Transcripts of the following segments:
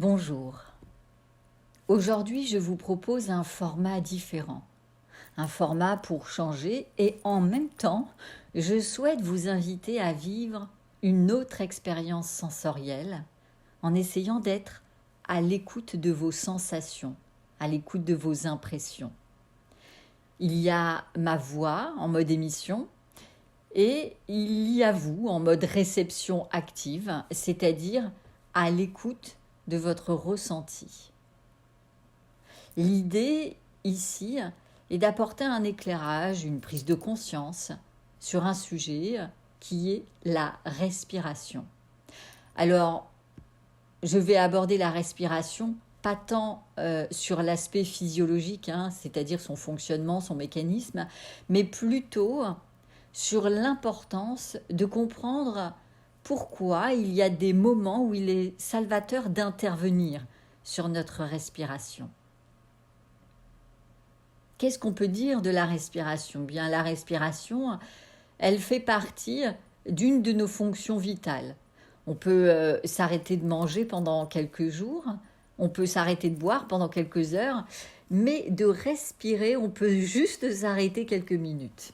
Bonjour. Aujourd'hui, je vous propose un format différent. Un format pour changer et en même temps, je souhaite vous inviter à vivre une autre expérience sensorielle en essayant d'être à l'écoute de vos sensations, à l'écoute de vos impressions. Il y a ma voix en mode émission et il y a vous en mode réception active, c'est-à-dire à l'écoute de votre ressenti. L'idée ici est d'apporter un éclairage, une prise de conscience sur un sujet qui est la respiration. Alors, je vais aborder la respiration pas tant sur l'aspect physiologique, c'est-à-dire son fonctionnement, son mécanisme, mais plutôt sur l'importance de comprendre pourquoi il y a des moments où il est salvateur d'intervenir sur notre respiration. Qu'est-ce qu'on peut dire de la respiration ? Bien, la respiration, elle fait partie d'une de nos fonctions vitales. On peut s'arrêter de manger pendant quelques jours, on peut s'arrêter de boire pendant quelques heures, mais de respirer, on peut juste s'arrêter quelques minutes.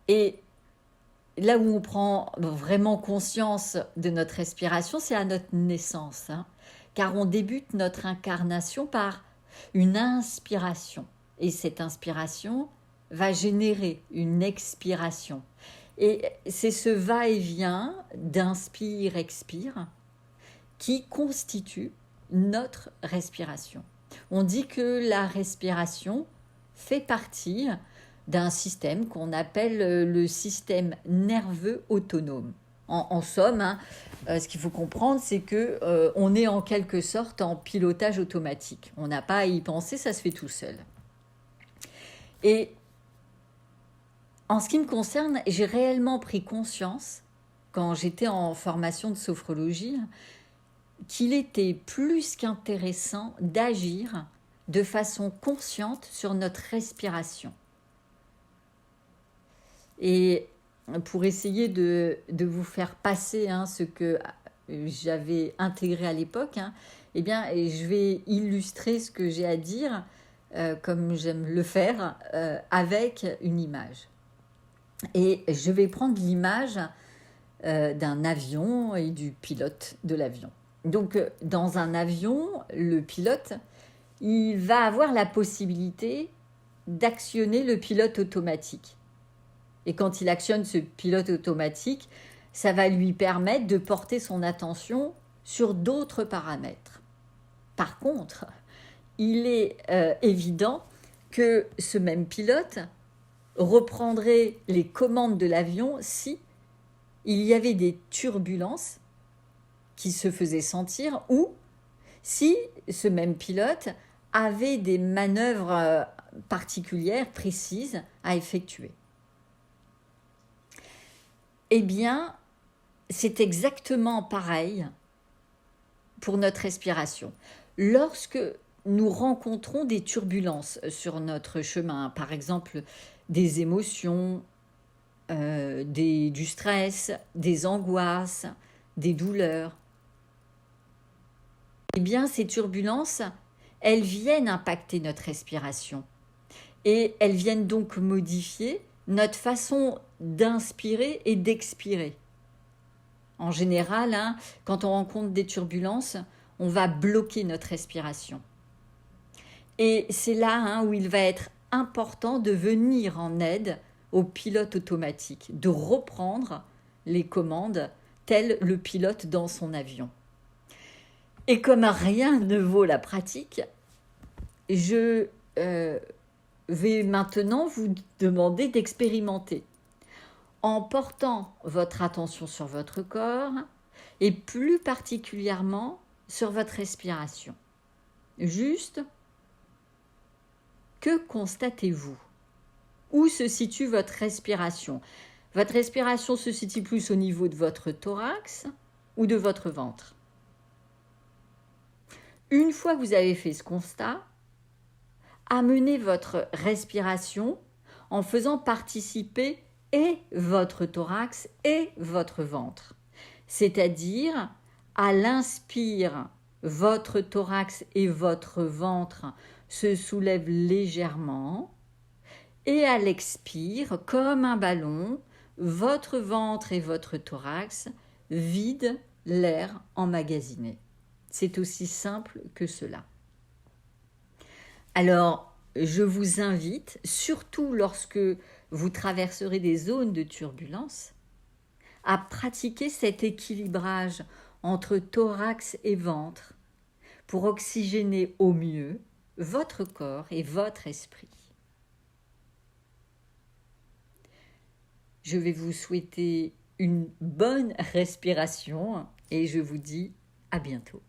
Et là où on prend vraiment conscience de notre respiration, c'est à notre naissance, car on débute notre incarnation par une inspiration. Et cette inspiration va générer une expiration. Et c'est ce va-et-vient d'inspire-expire qui constitue notre respiration. On dit que la respiration fait partie d'un système qu'on appelle le système nerveux autonome. En somme, ce qu'il faut comprendre, c'est qu'on est en quelque sorte en pilotage automatique. On n'a pas à y penser, ça se fait tout seul. Et en ce qui me concerne, j'ai réellement pris conscience, quand j'étais en formation de sophrologie, qu'il était plus qu'intéressant d'agir de façon consciente sur notre respiration. Et pour essayer de vous faire passer ce que j'avais intégré à l'époque, eh bien, je vais illustrer ce que j'ai à dire, comme j'aime le faire, avec une image. Et je vais prendre l'image d'un avion et du pilote de l'avion. Donc, dans un avion, le pilote, il va avoir la possibilité d'actionner le pilote automatique. Et quand il actionne ce pilote automatique, ça va lui permettre de porter son attention sur d'autres paramètres. Par contre, il est évident que ce même pilote reprendrait les commandes de l'avion si il y avait des turbulences qui se faisaient sentir ou si ce même pilote avait des manœuvres particulières, précises à effectuer. Eh bien, c'est exactement pareil pour notre respiration. Lorsque nous rencontrons des turbulences sur notre chemin, par exemple des émotions, du stress, des angoisses, des douleurs, eh bien, ces turbulences, elles viennent impacter notre respiration et elles viennent donc modifier notre façon d'inspirer et d'expirer. En général, quand on rencontre des turbulences, on va bloquer notre respiration. Et c'est là où il va être important de venir en aide au pilote automatique, de reprendre les commandes tel le pilote dans son avion. Et comme rien ne vaut la pratique, je vais maintenant vous demander d'expérimenter en portant votre attention sur votre corps et plus particulièrement sur votre respiration. Juste, que constatez-vous ? Où se situe votre respiration ? Votre respiration se situe plus au niveau de votre thorax ou de votre ventre ? Une fois que vous avez fait ce constat, amenez votre respiration en faisant participer et votre thorax et votre ventre. C'est-à-dire À l'inspire, votre thorax et votre ventre se soulèvent légèrement. Et à l'expire, comme un ballon, votre ventre et votre thorax vident l'air emmagasiné. C'est aussi simple que cela. Alors, je vous invite, surtout lorsque vous traverserez des zones de turbulence, à pratiquer cet équilibrage entre thorax et ventre pour oxygéner au mieux votre corps et votre esprit. Je vais vous souhaiter une bonne respiration et je vous dis à bientôt.